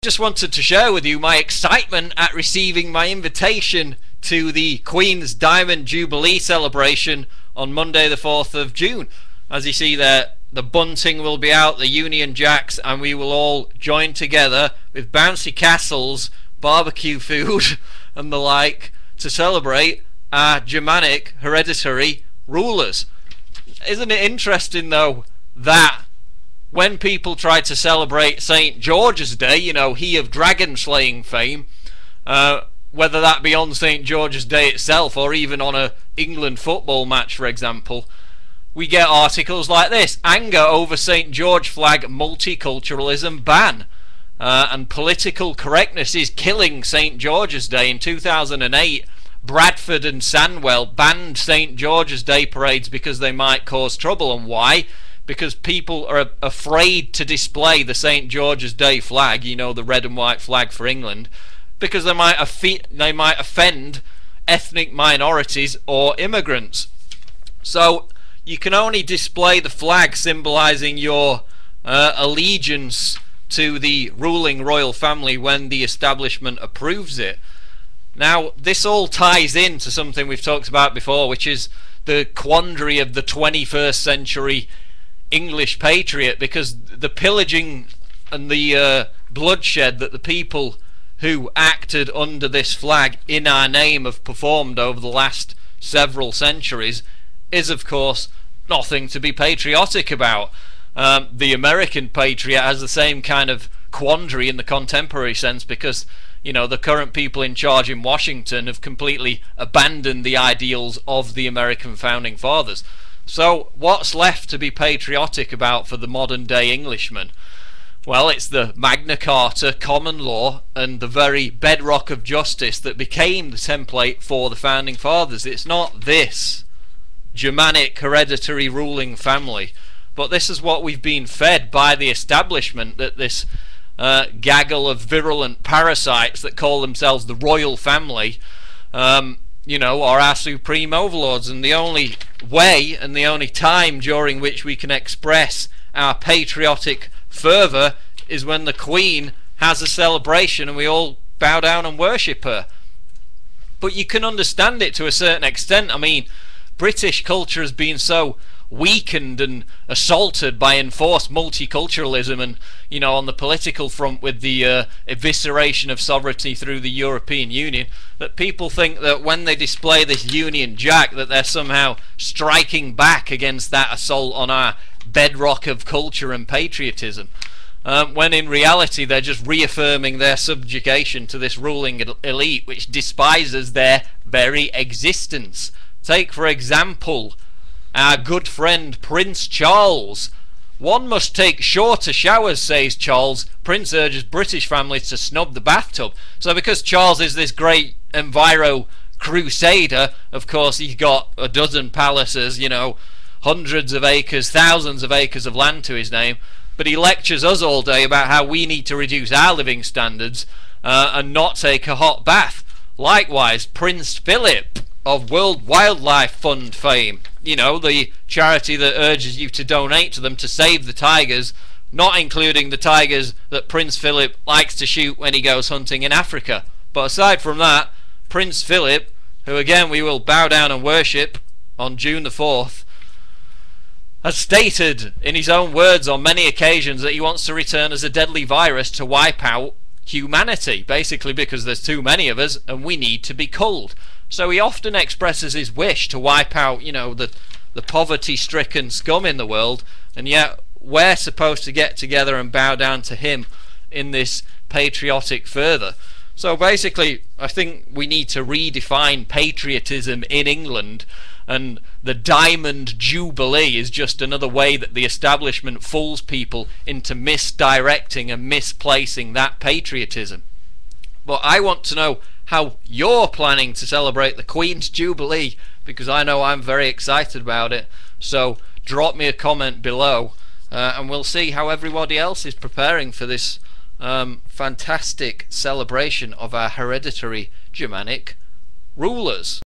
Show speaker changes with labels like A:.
A: Just wanted to share with you my excitement at receiving my invitation to the Queen's Diamond Jubilee celebration on Monday the 4th of June. As you see there, the bunting will be out, the Union Jacks, and we will all join together with bouncy castles, barbecue food and the like to celebrate our Germanic hereditary rulers. Isn't it interesting though that when people try to celebrate St. George's Day, you know, he of dragon slaying fame, whether that be on St. George's Day itself or even on a England football match, for example, we get articles like this: anger over St. George flag multiculturalism ban, and political correctness is killing St. George's Day. In 2008, Bradford and Sandwell banned St. George's Day parades because they might cause trouble. And why? Because people are afraid to display the St. George's Day flag, you know, the red and white flag for England, because they might offend ethnic minorities or immigrants. So you can only display the flag symbolising your allegiance to the ruling royal family when the establishment approves it. Now, this all ties into something we've talked about before, which is the quandary of the 21st century English patriot, because the pillaging and the bloodshed that the people who acted under this flag in our name have performed over the last several centuries is of course nothing to be patriotic about. The American patriot has the same kind of quandary in the contemporary sense, because you know, the current people in charge in Washington have completely abandoned the ideals of the American founding fathers. So what's left to be patriotic about for the modern day Englishman? Well, it's the Magna Carta, common law, and the very bedrock of justice that became the template for the founding fathers. It's not this Germanic hereditary ruling family, but this is what we've been fed by the establishment, that this gaggle of virulent parasites that call themselves the royal family, you know, are our supreme overlords. And the only way and the only time during which we can express our patriotic fervour is when the Queen has a celebration and we all bow down and worship her. But you can understand it to a certain extent. I mean, British culture has been so weakened and assaulted by enforced multiculturalism, and you know, on the political front with the evisceration of sovereignty through the European Union, that people think that when they display this Union Jack that they're somehow striking back against that assault on our bedrock of culture and patriotism, when in reality they're just reaffirming their subjugation to this ruling elite which despises their very existence. Take for example our good friend Prince Charles. One must take shorter showers, says Charles. Prince urges British families to snub the bathtub. So because Charles is this great enviro crusader, of course he's got a dozen palaces, you know, hundreds of acres, thousands of acres of land to his name, but he lectures us all day about how we need to reduce our living standards and not take a hot bath. Likewise, Prince Philip of World Wildlife Fund fame, you know, the charity that urges you to donate to them to save the tigers, not including the tigers that Prince Philip likes to shoot when he goes hunting in Africa. But aside from that, Prince Philip, who again we will bow down and worship on June the 4th, has stated in his own words on many occasions that he wants to return as a deadly virus to wipe out humanity, basically because there's too many of us and we need to be culled. So he often expresses his wish to wipe out, you know, the poverty-stricken scum in the world, and yet we're supposed to get together and bow down to him in this patriotic fervour. So basically, I think we need to redefine patriotism in England, and the Diamond Jubilee is just another way that the establishment fools people into misdirecting and misplacing that patriotism. But I want to know how you're planning to celebrate the Queen's Jubilee, because I know I'm very excited about it. So drop me a comment below and we'll see how everybody else is preparing for this fantastic celebration of our hereditary Germanic rulers.